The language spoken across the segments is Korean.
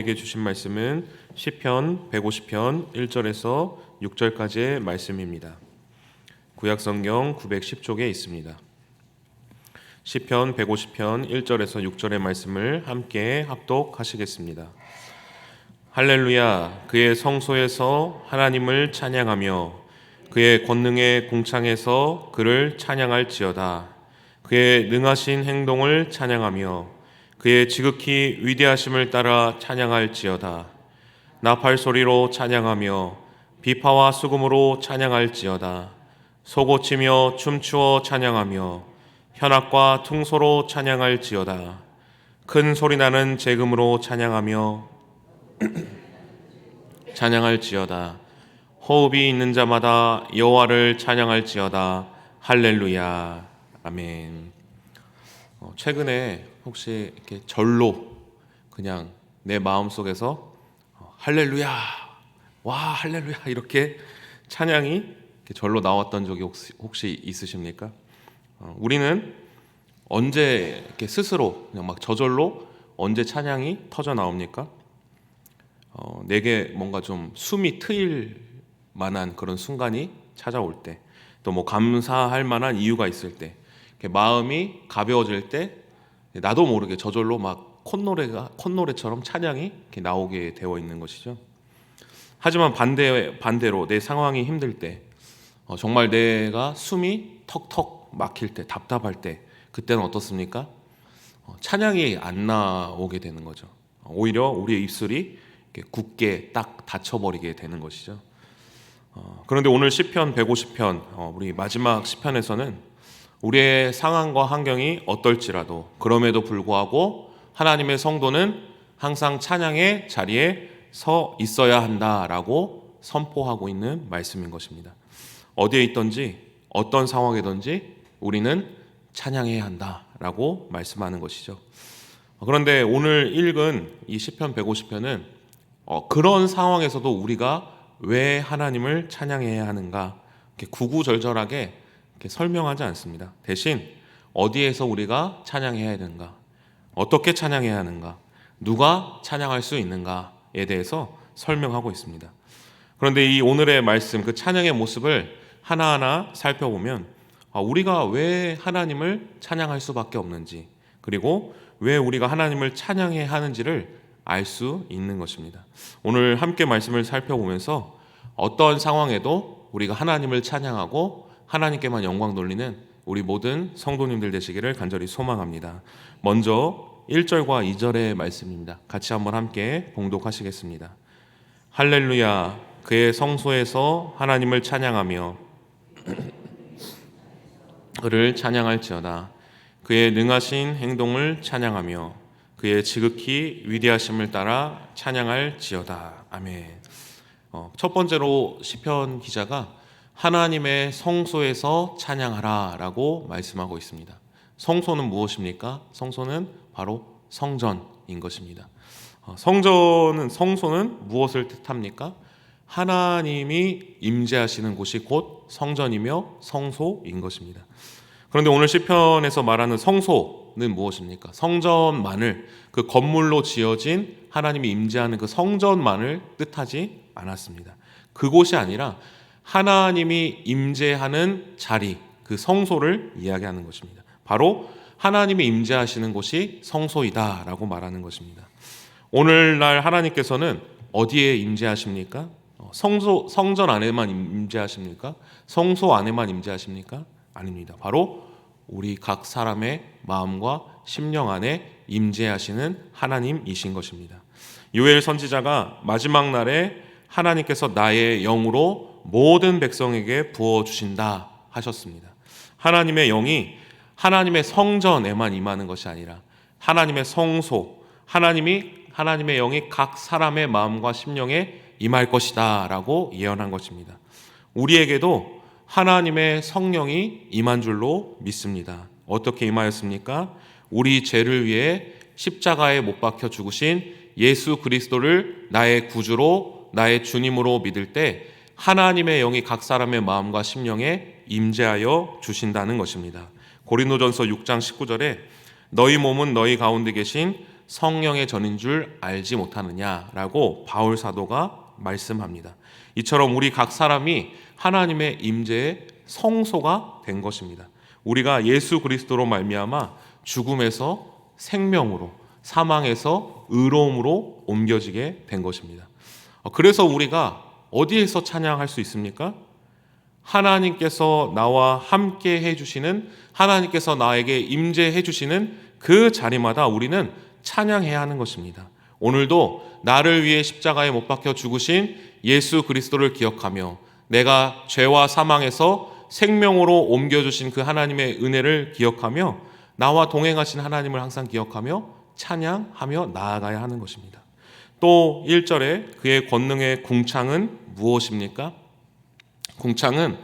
우리에게 주신 말씀은 시편 150편 1절에서 6절까지의 말씀입니다. 구약성경 910쪽에 있습니다. 시편 150편 1절에서 6절의 말씀을 함께 합독하시겠습니다. 할렐루야, 그의 성소에서 하나님을 찬양하며 그의 권능의 궁창에서 그를 찬양할지어다. 그의 능하신 행동을 찬양하며 그의 지극히 위대하심을 따라 찬양할지어다. 나팔소리로 찬양하며 비파와 수금으로 찬양할지어다. 소고치며 춤추어 찬양하며 현악과 퉁소로 찬양할지어다. 큰 소리나는 제금으로 찬양하며 찬양할지어다. 호흡이 있는 자마다 여호와를 찬양할지어다. 할렐루야. 아멘. 최근에 혹시 이렇게 절로 그냥 내 마음속에서 할렐루야, 와 할렐루야 이렇게 찬양이 이렇게 절로 나왔던 적이 혹시 있으십니까? 우리는 언제 이렇게 스스로 그냥 막 저절로 언제 찬양이 터져 나옵니까? 내게 뭔가 좀 숨이 트일 만한 그런 순간이 찾아올 때, 또 뭐 감사할 만한 이유가 있을 때, 마음이 가벼워질 때 나도 모르게 저절로 막 콧노래처럼 찬양이 이렇게 나오게 되어 있는 것이죠. 하지만 반대로 내 상황이 힘들 때, 정말 내가 숨이 턱턱 막힐 때, 답답할 때, 그때는 어떻습니까? 찬양이 안 나오게 되는 거죠. 오히려 우리의 입술이 이렇게 굳게 딱 닫혀버리게 되는 것이죠. 그런데 오늘 시편 150편, 우리 마지막 시편에서는 우리의 상황과 환경이 어떨지라도 그럼에도 불구하고 하나님의 성도는 항상 찬양의 자리에 서 있어야 한다라고 선포하고 있는 말씀인 것입니다. 어디에 있든지 어떤 상황이든지 우리는 찬양해야 한다라고 말씀하는 것이죠. 그런데 오늘 읽은 이 시편 150편은 그런 상황에서도 우리가 왜 하나님을 찬양해야 하는가 이렇게 구구절절하게 이렇게 설명하지 않습니다. 대신 어디에서 우리가 찬양해야 되는가, 어떻게 찬양해야 하는가, 누가 찬양할 수 있는가에 대해서 설명하고 있습니다. 그런데 이 오늘의 말씀, 그 찬양의 모습을 하나하나 살펴보면 우리가 왜 하나님을 찬양할 수밖에 없는지, 그리고 왜 우리가 하나님을 찬양해야 하는지를 알 수 있는 것입니다. 오늘 함께 말씀을 살펴보면서 어떤 상황에도 우리가 하나님을 찬양하고 하나님께만 영광 돌리는 우리 모든 성도님들 되시기를 간절히 소망합니다. 먼저 1절과 2절의 말씀입니다. 같이 한번 함께 봉독하시겠습니다. 할렐루야, 그의 성소에서 하나님을 찬양하며 그를 찬양할지어다. 그의 능하신 행동을 찬양하며 그의 지극히 위대하심을 따라 찬양할지어다. 아멘. 첫 번째로 시편 기자가 하나님의 성소에서 찬양하라 라고 말씀하고 있습니다. 성소는 무엇입니까? 성소는 바로 성전인 것입니다. 성소는 무엇을 뜻합니까? 하나님이 임재하시는 곳이 곧 성전이며 성소인 것입니다. 그런데 오늘 시편에서 말하는 성소는 무엇입니까? 성전만을, 그 건물로 지어진 하나님이 임재하는 그 성전만을 뜻하지 않았습니다. 그곳이 아니라 하나님이 임재하는 자리, 그 성소를 이야기하는 것입니다. 바로 하나님이 임재하시는 곳이 성소이다라고 말하는 것입니다. 오늘날 하나님께서는 어디에 임재하십니까? 성전 안에만 임재하십니까? 성소 안에만 임재하십니까? 아닙니다. 바로 우리 각 사람의 마음과 심령 안에 임재하시는 하나님이신 것입니다. 요엘 선지자가 마지막 날에 하나님께서 나의 영으로 모든 백성에게 부어주신다 하셨습니다. 하나님의 영이 하나님의 성전에만 임하는 것이 아니라 하나님의 성소, 하나님의 영이 각 사람의 마음과 심령에 임할 것이다 라고 예언한 것입니다. 우리에게도 하나님의 성령이 임한 줄로 믿습니다. 어떻게 임하였습니까? 우리 죄를 위해 십자가에 못 박혀 죽으신 예수 그리스도를 나의 구주로, 나의 주님으로 믿을 때 하나님의 영이 각 사람의 마음과 심령에 임재하여 주신다는 것입니다. 고린도전서 6장 19절에 너희 몸은 너희 가운데 계신 성령의 전인 줄 알지 못하느냐라고 바울 사도가 말씀합니다. 이처럼 우리 각 사람이 하나님의 임재의 성소가 된 것입니다. 우리가 예수 그리스도로 말미암아 죽음에서 생명으로, 사망에서 의로움으로 옮겨지게 된 것입니다. 그래서 우리가 어디에서 찬양할 수 있습니까? 하나님께서 나와 함께 해주시는, 하나님께서 나에게 임재해 주시는 그 자리마다 우리는 찬양해야 하는 것입니다. 오늘도 나를 위해 십자가에 못 박혀 죽으신 예수 그리스도를 기억하며 내가 죄와 사망에서 생명으로 옮겨주신 그 하나님의 은혜를 기억하며 나와 동행하신 하나님을 항상 기억하며 찬양하며 나아가야 하는 것입니다. 또 1절에 그의 권능의 궁창은 무엇입니까? 궁창은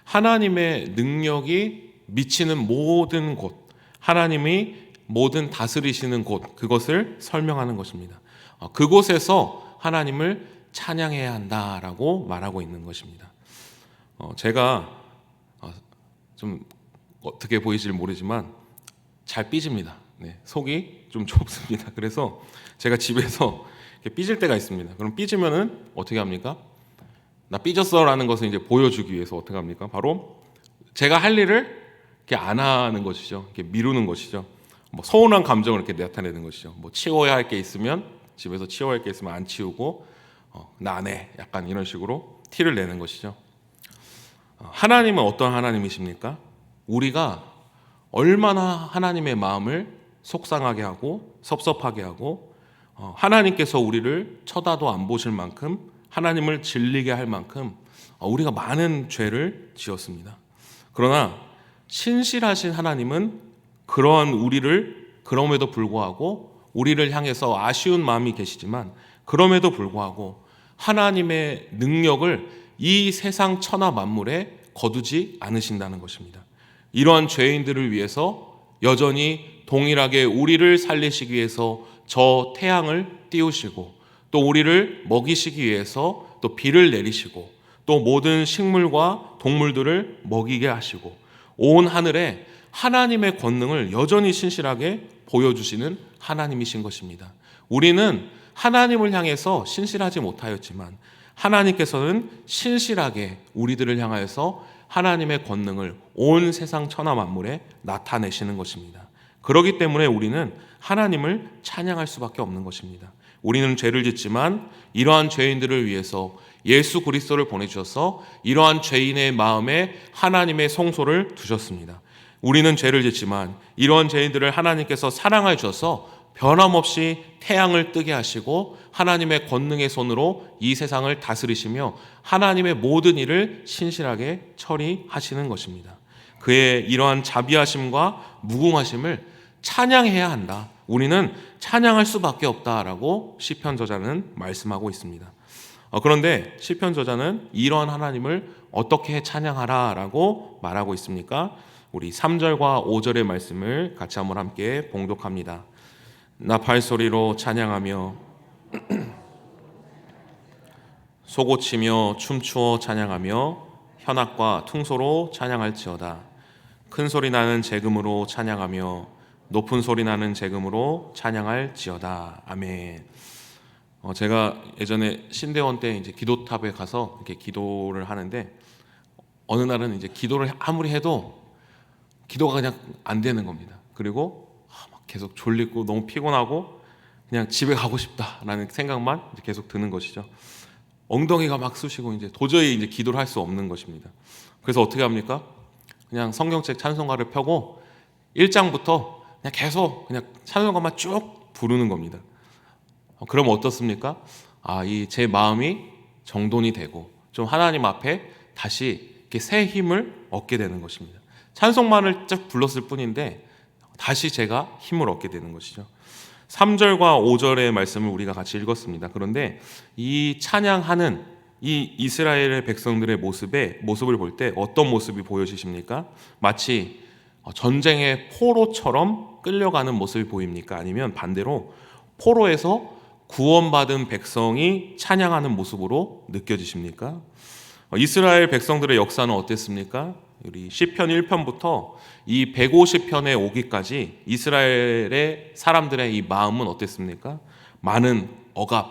하나님의 능력이 미치는 모든 곳, 하나님이 모든 다스리시는 곳, 그것을 설명하는 것입니다. 그곳에서 하나님을 찬양해야 한다라고 말하고 있는 것입니다. 제가 좀 어떻게 보이실지 모르지만 잘 삐집니다. 네, 속이 좀 좁습니다. 그래서 제가 집에서 이렇게 삐질 때가 있습니다. 그럼 삐지면은 어떻게 합니까? 나 삐졌어라는 것을 이제 보여주기 위해서 어떻게 합니까? 바로 제가 할 일을 이렇게 안 하는 것이죠. 이렇게 미루는 것이죠. 뭐 서운한 감정을 이렇게 나타내는 것이죠. 뭐 치워야 할 게 있으면 집에서 치워야 할 게 있으면 안 치우고 나 안 해. 약간 이런 식으로 티를 내는 것이죠. 하나님은 어떤 하나님이십니까? 우리가 얼마나 하나님의 마음을 속상하게 하고 섭섭하게 하고 하나님께서 우리를 쳐다도 안 보실 만큼 하나님을 질리게 할 만큼 우리가 많은 죄를 지었습니다. 그러나 신실하신 하나님은 그러한 우리를 그럼에도 불구하고 우리를 향해서 아쉬운 마음이 계시지만 그럼에도 불구하고 하나님의 능력을 이 세상 천하 만물에 거두지 않으신다는 것입니다. 이러한 죄인들을 위해서 여전히 동일하게 우리를 살리시기 위해서 저 태양을 띄우시고 또 우리를 먹이시기 위해서 또 비를 내리시고 또 모든 식물과 동물들을 먹이게 하시고 온 하늘에 하나님의 권능을 여전히 신실하게 보여주시는 하나님이신 것입니다. 우리는 하나님을 향해서 신실하지 못하였지만 하나님께서는 신실하게 우리들을 향하여서 하나님의 권능을 온 세상 천하 만물에 나타내시는 것입니다. 그렇기 때문에 우리는 하나님을 찬양할 수밖에 없는 것입니다. 우리는 죄를 짓지만 이러한 죄인들을 위해서 예수 그리스도를 보내주셔서 이러한 죄인의 마음에 하나님의 성소를 두셨습니다. 우리는 죄를 짓지만 이러한 죄인들을 하나님께서 사랑해 주셔서 변함없이 태양을 뜨게 하시고 하나님의 권능의 손으로 이 세상을 다스리시며 하나님의 모든 일을 신실하게 처리하시는 것입니다. 그의 이러한 자비하심과 무궁하심을 찬양해야 한다. 우리는 찬양할 수밖에 없다라고 시편 저자는 말씀하고 있습니다. 그런데 시편 저자는 이러한 하나님을 어떻게 찬양하라라고 말하고 있습니까? 우리 3절과 5절의 말씀을 같이 한번 함께 봉독합니다. 나팔소리로 찬양하며 소고치며 춤추어 찬양하며 현악과 퉁소로 찬양할지어다. 큰 소리 나는 재금으로 찬양하며 높은 소리 나는 재금으로 찬양할지어다. 아멘. 제가 예전에 신대원 때 이제 기도탑에 가서 이렇게 기도를 하는데 어느 날은 이제 기도를 아무리 해도 기도가 그냥 안 되는 겁니다. 그리고 막 계속 졸리고 너무 피곤하고 그냥 집에 가고 싶다라는 생각만 계속 드는 것이죠. 엉덩이가 막 쑤시고 이제 도저히 이제 기도를 할 수 없는 것입니다. 그래서 어떻게 합니까? 그냥 성경책 찬송가를 펴고 1장부터 그냥 계속 그냥 찬송가만 쭉 부르는 겁니다. 그럼 어떻습니까? 이 제 마음이 정돈이 되고 좀 하나님 앞에 다시 이렇게 새 힘을 얻게 되는 것입니다. 찬송만을 쭉 불렀을 뿐인데 다시 제가 힘을 얻게 되는 것이죠. 3절과 5절의 말씀을 우리가 같이 읽었습니다. 그런데 이 찬양하는 이 이스라엘의 백성들의 모습을 볼 때 어떤 모습이 보여지십니까? 마치 전쟁의 포로처럼 끌려가는 모습이 보입니까? 아니면 반대로 포로에서 구원받은 백성이 찬양하는 모습으로 느껴지십니까? 이스라엘 백성들의 역사는 어땠습니까? 우리 시편 1편부터 이 150편에 오기까지 이스라엘의 사람들의 이 마음은 어땠습니까? 많은 억압,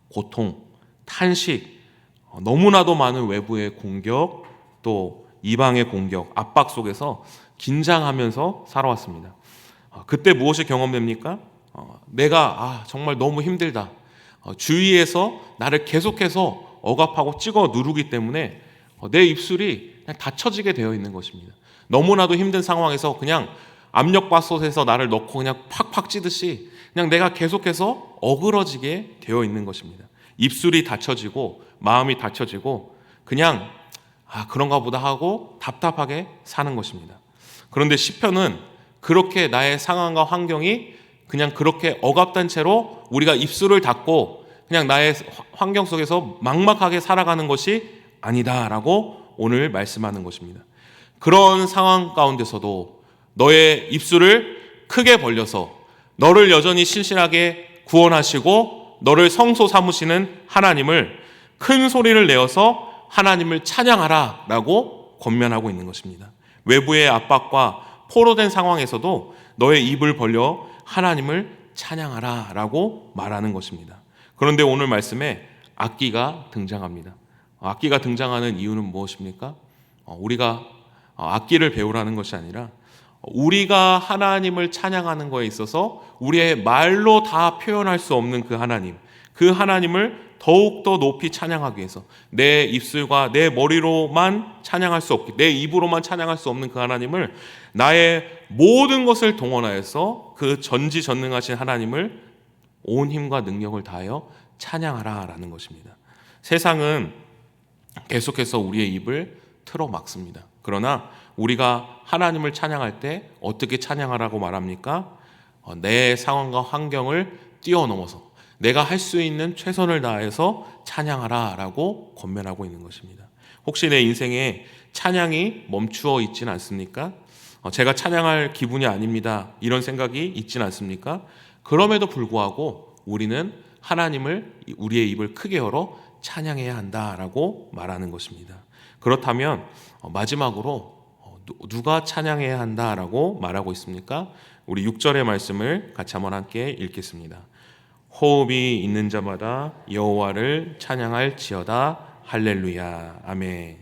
고통, 탄식, 너무나도 많은 외부의 공격, 또 이방의 공격, 압박 속에서 긴장하면서 살아왔습니다. 그때 무엇이 경험됩니까? 내가 정말 너무 힘들다. 주위에서 나를 계속해서 억압하고 찍어 누르기 때문에 내 입술이 그냥 닫혀지게 되어 있는 것입니다. 너무나도 힘든 상황에서 그냥 압력밥솥에서 나를 넣고 그냥 팍팍 찌듯이 그냥 내가 계속해서 어그러지게 되어 있는 것입니다. 입술이 닫혀지고 마음이 닫혀지고 그냥 그런가 보다 하고 답답하게 사는 것입니다. 그런데 시편은 그렇게 나의 상황과 환경이 그냥 그렇게 억압된 채로 우리가 입술을 닫고 그냥 나의 환경 속에서 막막하게 살아가는 것이 아니다라고 오늘 말씀하는 것입니다. 그런 상황 가운데서도 너의 입술을 크게 벌려서 너를 여전히 신실하게 구원하시고 너를 성소 삼으시는 하나님을 큰 소리를 내어서 하나님을 찬양하라 라고 권면하고 있는 것입니다. 외부의 압박과 포로된 상황에서도 너의 입을 벌려 하나님을 찬양하라 라고 말하는 것입니다. 그런데 오늘 말씀에 악기가 등장합니다. 악기가 등장하는 이유는 무엇입니까? 우리가 악기를 배우라는 것이 아니라 우리가 하나님을 찬양하는 것에 있어서 우리의 말로 다 표현할 수 없는 그 하나님을 더욱더 높이 찬양하기 위해서 내 입술과 내 머리로만 찬양할 수 없기, 내 입으로만 찬양할 수 없는 그 하나님을 나의 모든 것을 동원하여서 그 전지전능하신 하나님을 온 힘과 능력을 다하여 찬양하라 라는 것입니다. 세상은 계속해서 우리의 입을 틀어 막습니다. 그러나 우리가 하나님을 찬양할 때 어떻게 찬양하라고 말합니까? 내 상황과 환경을 뛰어넘어서 내가 할 수 있는 최선을 다해서 찬양하라 라고 권면하고 있는 것입니다. 혹시 내 인생에 찬양이 멈추어 있지는 않습니까? 제가 찬양할 기분이 아닙니다. 이런 생각이 있지는 않습니까? 그럼에도 불구하고 우리는 하나님을 우리의 입을 크게 열어 찬양해야 한다라고 말하는 것입니다. 그렇다면 마지막으로 누가 찬양해야 한다라고 말하고 있습니까? 우리 6절의 말씀을 같이 한번 함께 읽겠습니다. 호흡이 있는 자마다 여호와를 찬양할지어다. 할렐루야. 아멘.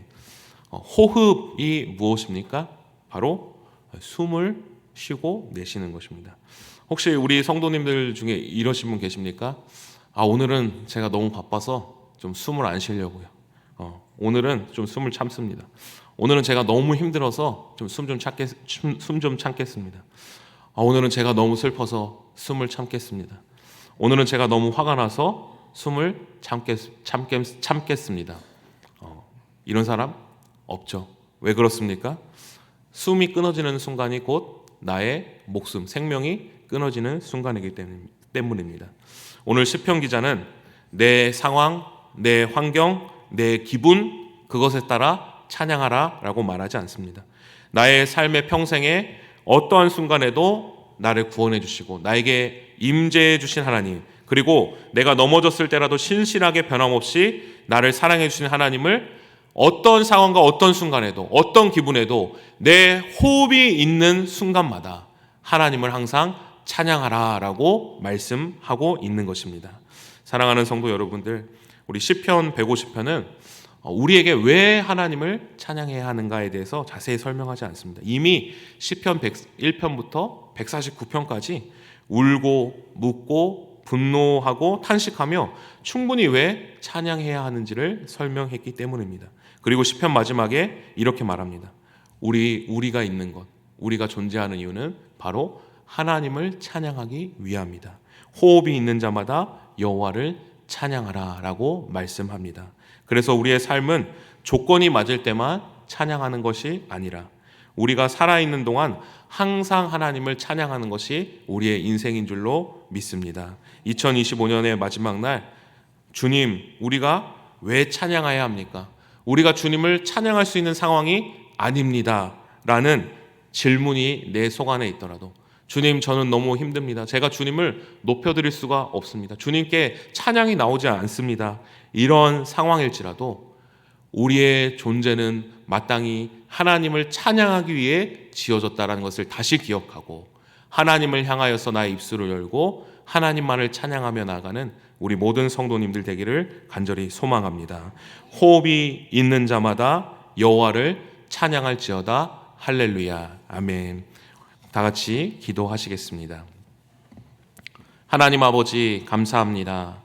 호흡이 무엇입니까? 바로 숨을 쉬고 내쉬는 것입니다. 혹시 우리 성도님들 중에 이러신 분 계십니까? 오늘은 제가 너무 바빠서 좀 숨을 안 쉬려고요. 오늘은 좀 숨을 참습니다. 오늘은 제가 너무 힘들어서 좀 숨 좀 참겠습니다. 오늘은 제가 너무 슬퍼서 숨을 참겠습니다. 오늘은 제가 너무 화가 나서 숨을 참겠습니다. 이런 사람 없죠. 왜 그렇습니까? 숨이 끊어지는 순간이 곧 나의 목숨, 생명이 끊어지는 순간이기 때문입니다. 오늘 시편 기자는 내 상황, 내 환경, 내 기분, 그것에 따라 찬양하라 라고 말하지 않습니다. 나의 삶의 평생에 어떠한 순간에도 나를 구원해 주시고 나에게 임재해 주신 하나님, 그리고 내가 넘어졌을 때라도 신실하게 변함없이 나를 사랑해 주신 하나님을 어떤 상황과 어떤 순간에도 어떤 기분에도 내 호흡이 있는 순간마다 하나님을 항상 찬양하라 라고 말씀하고 있는 것입니다. 사랑하는 성도 여러분들, 우리 시편 150편은 우리에게 왜 하나님을 찬양해야 하는가에 대해서 자세히 설명하지 않습니다. 이미 시편 101편부터 149편까지 울고 묻고 분노하고 탄식하며 충분히 왜 찬양해야 하는지를 설명했기 때문입니다. 그리고 시편 마지막에 이렇게 말합니다. 우리가 있는 것, 우리가 존재하는 이유는 바로 하나님을 찬양하기 위함이다. 호흡이 있는 자마다 여호와를 찬양하라 라고 말씀합니다. 그래서 우리의 삶은 조건이 맞을 때만 찬양하는 것이 아니라 우리가 살아있는 동안 항상 하나님을 찬양하는 것이 우리의 인생인 줄로 믿습니다. 2025년의 마지막 날, 주님, 우리가 왜 찬양해야 합니까? 우리가 주님을 찬양할 수 있는 상황이 아닙니다 라는 질문이 내 속 안에 있더라도, 주님, 저는 너무 힘듭니다. 제가 주님을 높여드릴 수가 없습니다. 주님께 찬양이 나오지 않습니다. 이런 상황일지라도 우리의 존재는 마땅히 하나님을 찬양하기 위해 지어졌다는 것을 다시 기억하고 하나님을 향하여서 나의 입술을 열고 하나님만을 찬양하며 나아가는 우리 모든 성도님들 되기를 간절히 소망합니다. 호흡이 있는 자마다 여호와를 찬양할지어다. 할렐루야. 아멘. 다 같이 기도하시겠습니다. 하나님 아버지, 감사합니다.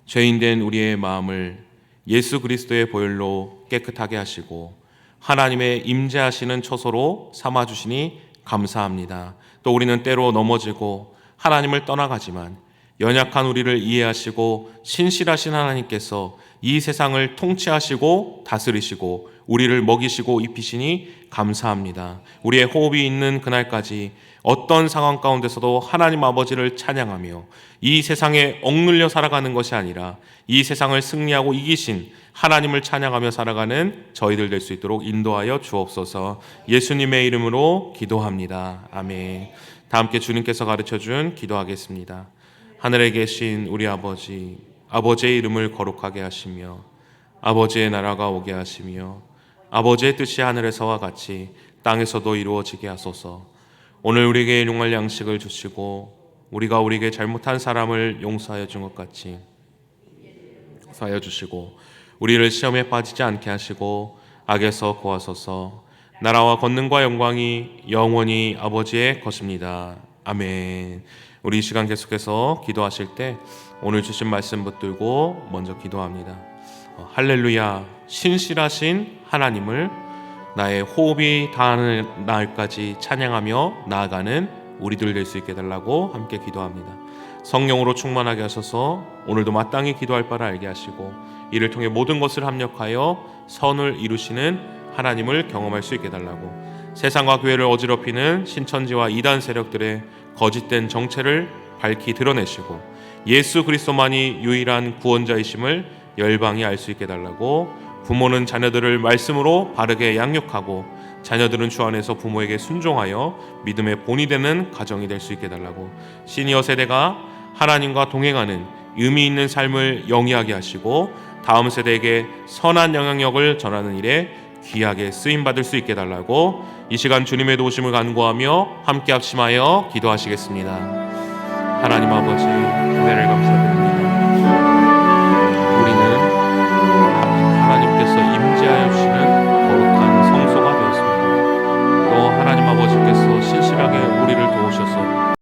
죄인된 우리의 마음을 예수 그리스도의 보혈로 깨끗하게 하시고 하나님의 임재하시는 처소로 삼아주시니 감사합니다. 또 우리는 때로 넘어지고 하나님을 떠나가지만 연약한 우리를 이해하시고 신실하신 하나님께서 이 세상을 통치하시고 다스리시고 우리를 먹이시고 입히시니 감사합니다. 우리의 호흡이 있는 그날까지 어떤 상황 가운데서도 하나님 아버지를 찬양하며 이 세상에 억눌려 살아가는 것이 아니라 이 세상을 승리하고 이기신 하나님을 찬양하며 살아가는 저희들 될 수 있도록 인도하여 주옵소서. 예수님의 이름으로 기도합니다. 아멘. 다 함께 주님께서 가르쳐준 기도하겠습니다. 하늘에 계신 우리 아버지, 아버지의 이름을 거룩하게 하시며 아버지의 나라가 오게 하시며 아버지의 뜻이 하늘에서와 같이 땅에서도 이루어지게 하소서. 오늘 우리에게 일용할 양식을 주시고 우리가 우리에게 잘못한 사람을 용서하여 준 것 같이 용서하여 주시고 우리를 시험에 빠지지 않게 하시고 악에서 구하소서. 나라와 권능과 영광이 영원히 아버지의 것입니다. 아멘. 우리 이 시간 계속해서 기도하실 때 오늘 주신 말씀 붙들고 먼저 기도합니다. 할렐루야. 신실하신 하나님을 나의 호흡이 닿는 날까지 찬양하며 나아가는 우리들 될 수 있게 달라고 함께 기도합니다. 성령으로 충만하게 하셔서 오늘도 마땅히 기도할 바를 알게 하시고 이를 통해 모든 것을 합력하여 선을 이루시는 하나님을 경험할 수 있게 달라고 세상과 교회를 어지럽히는 신천지와 이단 세력들의 거짓된 정체를 밝히 드러내시고 예수 그리스도만이 유일한 구원자이심을 열방이 알 수 있게 달라고 부모는 자녀들을 말씀으로 바르게 양육하고 자녀들은 주 안에서 부모에게 순종하여 믿음의 본이 되는 가정이 될 수 있게 달라고 시니어 세대가 하나님과 동행하는 의미 있는 삶을 영위하게 하시고 다음 세대에게 선한 영향력을 전하는 일에 귀하게 쓰임받을 수 있게 달라고 이 시간 주님의 도우심을 간구하며 함께 합심하여 기도하시겠습니다. 하나님 아버지, 은혜를 감사드립니다.